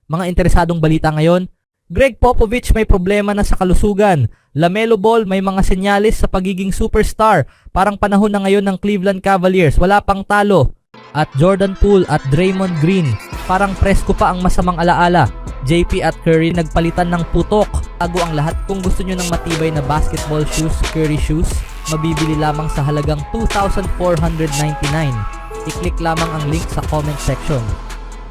Mga interesadong balita ngayon, Greg Popovich may problema na sa kalusugan. LaMelo Ball may mga senyalis sa pagiging superstar. Parang panahon na ngayon ng Cleveland Cavaliers, wala pang talo. At Jordan Poole at Draymond Green, parang presko pa ang masamang alaala. JP at Curry nagpalitan ng putok. Tago ang lahat. Kung gusto nyo ng matibay na basketball shoes, Curry shoes, mabibili lamang sa halagang $2,499. I-click lamang ang link sa comment section.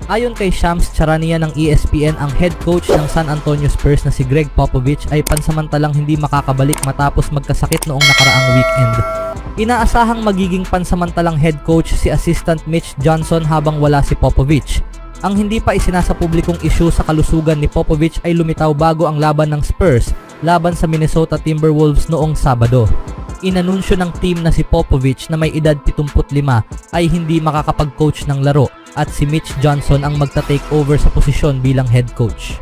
Ayon kay Shams Charania ng ESPN, ang head coach ng San Antonio Spurs na si Greg Popovich ay pansamantalang hindi makakabalik matapos magkasakit noong nakaraang weekend. Inaasahang magiging pansamantalang head coach si assistant Mitch Johnson habang wala si Popovich. Ang hindi pa isinasapublikong issue sa kalusugan ni Popovich ay lumitaw bago ang laban ng Spurs laban sa Minnesota Timberwolves noong Sabado. Inanunsyo ng team na si Popovich na may edad 75 ay hindi makakapag-coach ng laro at si Mitch Johnson ang magta-take over sa posisyon bilang head coach.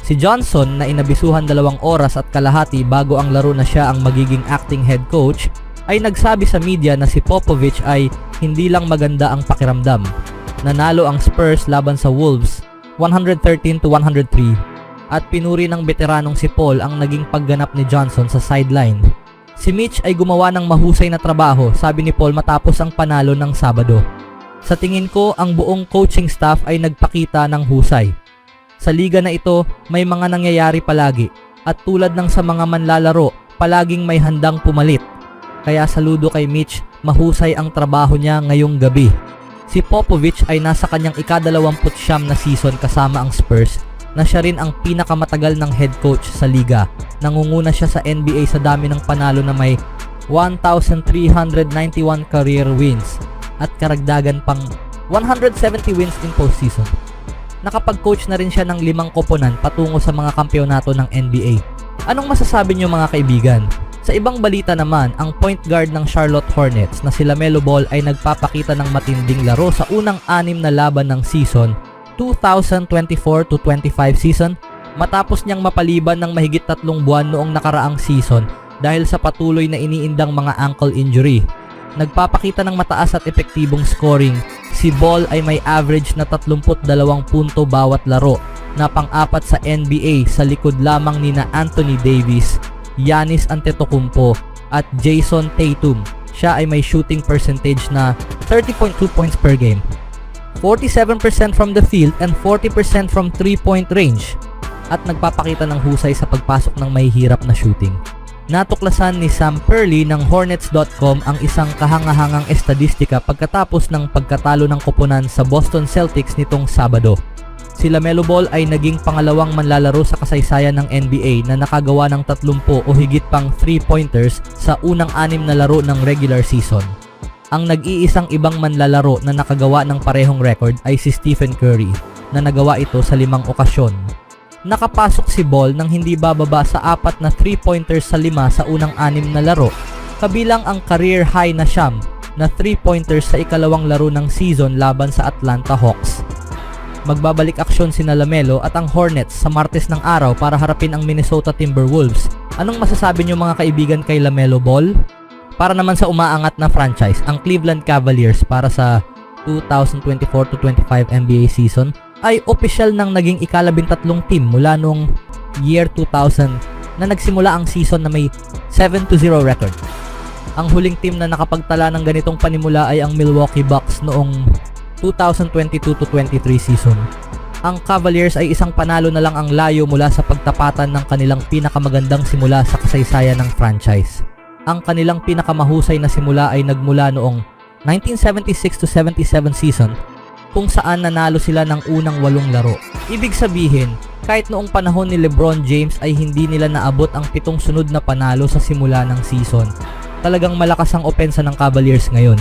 Si Johnson na inabisuhan 2 oras at kalahati bago ang laro na siya ang magiging acting head coach ay nagsabi sa media na si Popovich ay hindi lang maganda ang pakiramdam. Nanalo ang Spurs laban sa Wolves 113-103 at pinuri ng veteranong si Paul ang naging pagganap ni Johnson sa sideline. Si Mitch ay gumawa ng mahusay na trabaho, sabi ni Paul matapos ang panalo ng Sabado. Sa tingin ko, ang buong coaching staff ay nagpakita ng husay. Sa liga na ito, may mga nangyayari palagi at tulad ng sa mga manlalaro, palaging may handang pumalit. Kaya saludo kay Mitch, mahusay ang trabaho niya ngayong gabi. Si Popovich ay nasa kanyang ika-29 na season kasama ang Spurs na siya rin ang pinakamatagal ng head coach sa liga. Nangunguna siya sa NBA sa dami ng panalo na may 1,391 career wins at karagdagan pang 170 wins in postseason. Nakapag-coach na rin siya ng 5 koponan patungo sa mga kampyonato ng NBA. Anong masasabi niyo mga kaibigan? Sa ibang balita naman, ang point guard ng Charlotte Hornets na si LaMelo Ball ay nagpapakita ng matinding laro sa unang 6 na laban ng season 2024-25 season matapos niyang mapaliban ng mahigit 3 buwan noong nakaraang season dahil sa patuloy na iniindang mga ankle injury. Nagpapakita ng mataas at epektibong scoring, si Ball ay may average na 32 punto bawat laro na pang-4 sa NBA sa likod lamang nina Anthony Davis, Giannis Antetokounmpo at Jason Tatum. Siya ay may shooting percentage na 30.2 points per game, 47% from the field and 40% from 3-point range at nagpapakita ng husay sa pagpasok ng mahihirap na shooting. Natuklasan ni Sam Perley ng Hornets.com ang isang kahangahangang estadistika pagkatapos ng pagkatalo ng koponan sa Boston Celtics nitong Sabado. Si LaMelo Ball ay naging pangalawang manlalaro sa kasaysayan ng NBA na nakagawa ng 30 o higit pang 3-pointers sa unang 6 na laro ng regular season. Ang nag-iisang ibang manlalaro na nakagawa ng parehong record ay si Stephen Curry na nagawa ito sa 5 okasyon. Nakapasok si Ball nang hindi bababa sa 4 na 3-pointers sa 5 sa unang 6 na laro, kabilang ang career high na 9 na 3-pointers sa ikalawang laro ng season laban sa Atlanta Hawks. Magbabalik aksyon sina LaMelo at ang Hornets sa Martes ng araw para harapin ang Minnesota Timberwolves. Anong masasabi niyo mga kaibigan kay LaMelo Ball? Para naman sa umaangat na franchise, ang Cleveland Cavaliers para sa 2024-25 NBA season ay opisyal nang naging ika-13 team mula noong year 2000 na nagsimula ang season na may 7-0 record. Ang huling team na nakapagtala ng ganitong panimula ay ang Milwaukee Bucks noong 2022-23 season. Ang Cavaliers ay isang panalo na lang ang layo mula sa pagtapatan ng kanilang pinakamagandang simula sa kasaysayan ng franchise. Ang kanilang pinakamahusay na simula ay nagmula noong 1976-77 season kung saan nanalo sila ng unang 8 laro. Ibig sabihin, kahit noong panahon ni LeBron James ay hindi nila naabot ang 7 sunod na panalo sa simula ng season. Talagang malakas ang opensa ng Cavaliers ngayon.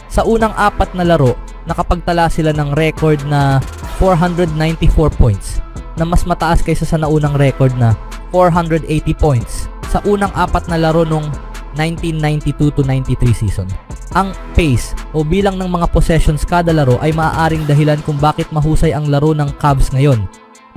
Sa unang 4 na laro, nakapagtala sila ng record na 494 points na mas mataas kaysa sa naunang record na 480 points sa unang 4 na laro nung 1992-93 season. Ang pace o bilang ng mga possessions kada laro ay maaaring dahilan kung bakit mahusay ang laro ng Cavs ngayon.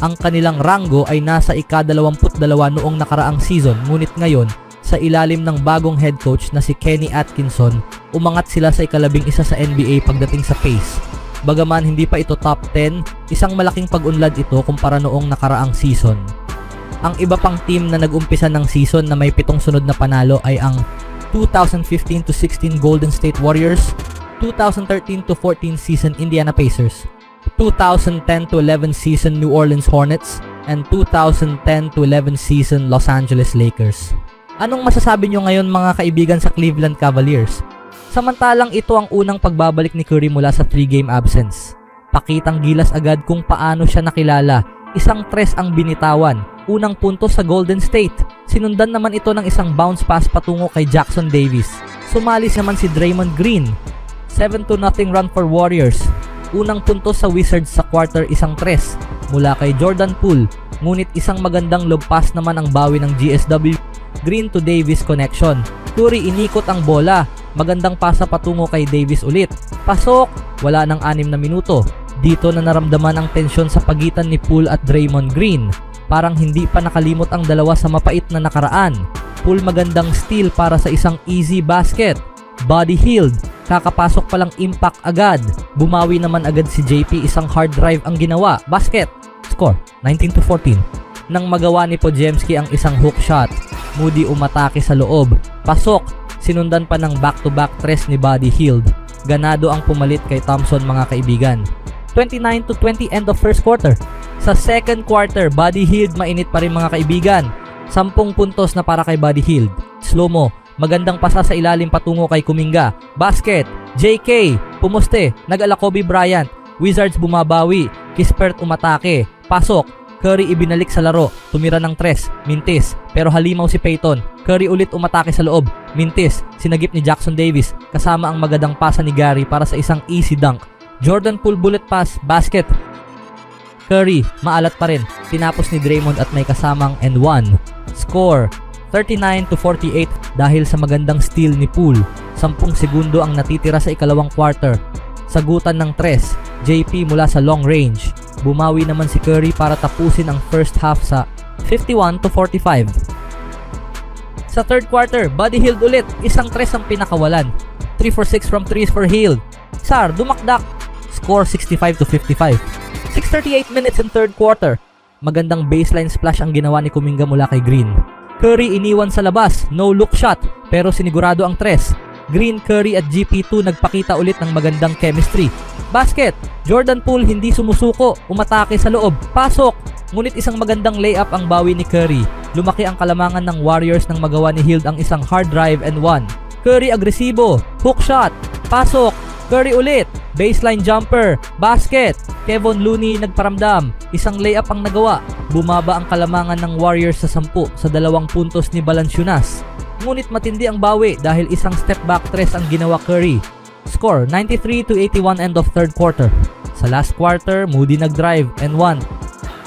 Ang kanilang ranggo ay nasa ika-22 noong nakaraang season, ngunit ngayon sa ilalim ng bagong head coach na si Kenny Atkinson, umangat sila sa ika-11 sa NBA pagdating sa pace. Bagaman hindi pa ito top 10, isang malaking pag-unlad ito kumpara noong nakaraang season. Ang iba pang team na nag-umpisa ng season na may 7 sunod na panalo ay ang 2015-16 Golden State Warriors, 2013-14 season Indiana Pacers, 2010-11 season New Orleans Hornets, and 2010-11 season Los Angeles Lakers. Anong masasabi nyo ngayon mga kaibigan sa Cleveland Cavaliers? Samantalang ito ang unang pagbabalik ni Curry mula sa 3-game absence. Pakitang gilas agad kung paano siya nakilala. Isang tres ang binitawan, unang puntos sa Golden State. Sinundan naman ito ng isang bounce pass patungo kay Jackson Davis. Sumalis naman si Draymond Green. 7-0 run for Warriors. Unang puntos sa Wizards sa quarter, isang tres mula kay Jordan Poole. Ngunit isang magandang lob pass naman ang bawi ng GSW. Green to Davis connection. Curry inikot ang bola. Magandang pasa patungo kay Davis ulit. Pasok! Wala ng 6 na minuto. Dito na naramdaman ang tensyon sa pagitan ni Poole at Draymond Green. Parang hindi pa nakalimot ang dalawa sa mapait na nakaraan. Poole magandang steal para sa isang easy basket. Body healed. Kakapasok palang impact agad. Bumawi naman agad si JP, isang hard drive ang ginawa. Basket. Score 19-14. Nang magawa ni Podziemski ang isang hook shot, Moody umatake sa loob. Pasok. Sinundan pa ng back-to-back tres ni Buddy Hield. Ganado ang pumalit kay Thompson mga kaibigan. 29-20 end of first quarter. Sa second quarter, Buddy Hield mainit pa rin mga kaibigan. 10 puntos na para kay Buddy Hield. Slow-mo, magandang pasa sa ilalim patungo kay Kuminga. Basket, JK, pumuste, nag-ala Kobe Bryant. Wizards bumabawi, Kispert umatake. Pasok, Curry ibinalik sa laro, tumira ng tres, mintis, pero halimaw si Payton. Curry ulit umatake sa loob, mintis, sinagip ni Jackson Davis, kasama ang magandang pasa ni Gary para sa isang easy dunk. Jordan Poole bullet pass, basket. Curry, maalat pa rin, tinapos ni Draymond at may kasamang and one. Score, 39-48 dahil sa magandang steal ni Poole. 10 segundo ang natitira sa ikalawang quarter. Sagutan ng tres, JP mula sa long range. Bumawi naman si Curry para tapusin ang first half sa 51-45. Sa third quarter, Buddy Hield ulit. Isang tres ang pinakawalan. 3 for 6 from 3 for Hield. Sar, dumakdak. Score 65-55. 6:38 minutes in third quarter. Magandang baseline splash ang ginawa ni Kuminga mula kay Green. Curry iniwan sa labas. No look shot. Pero sinigurado ang tres. Green, Curry at GP2 nagpakita ulit ng magandang chemistry. Basket, Jordan Poole hindi sumusuko, umatake sa loob, pasok. Ngunit isang magandang layup ang bawi ni Curry. Lumaki ang kalamangan ng Warriors nang magawa ni Hield ang isang hard drive and one. Curry agresibo, hook shot, pasok. Curry ulit, baseline jumper, basket. Kevon Looney nagparamdam, isang layup ang nagawa. Bumaba ang kalamangan ng Warriors sa 10 sa 2 puntos ni Valanciunas. Ngunit matindi ang bawi dahil isang step back tres ang ginawa Curry. Score 93-81 end of third quarter. Sa last quarter, Moody nag-drive and one.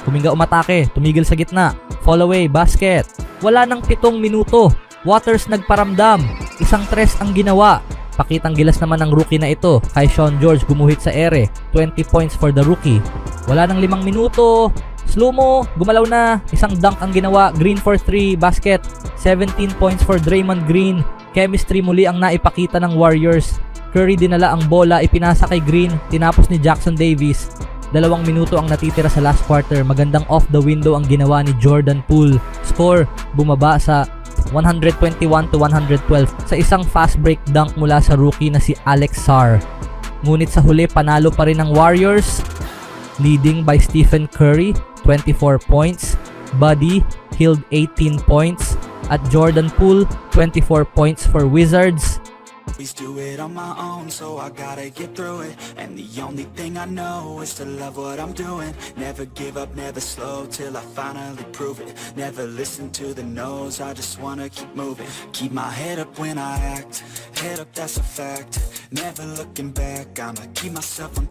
Kuminga umatake, tumigil sa gitna. Fall away, basket. Wala nang 7 minuto. Waters nagparamdam. Isang tres ang ginawa. Pakitang gilas naman ng rookie na ito. Kay Sean George gumuhit sa ere. 20 points for the rookie. Wala nang 5 minuto. Slow-mo, gumalaw na. Isang dunk ang ginawa. Green for 3, basket. 17 points for Draymond Green. Chemistry muli ang naipakita ng Warriors. Curry dinala ang bola, ipinasa kay Green, tinapos ni Jackson Davis. 2 minuto ang natitira sa last quarter. Magandang off the window ang ginawa ni Jordan Poole. Score, bumaba sa 121-112 sa isang fast break dunk mula sa rookie na si Alex Sarr. Ngunit sa huli, panalo pa rin ang Warriors, leading by Stephen Curry, 24 points, Buddy Hield 18 points, at Jordan Poole, 24 points for Wizards. Always do it on my own, so I gotta get through it. And the only thing I know is to love what I'm doing. Never give up, never slow, till I finally prove it. Never listen to the no's, I just wanna keep moving. Keep my head up when I act, head up, that's a fact. Never looking back, I'ma keep myself on track.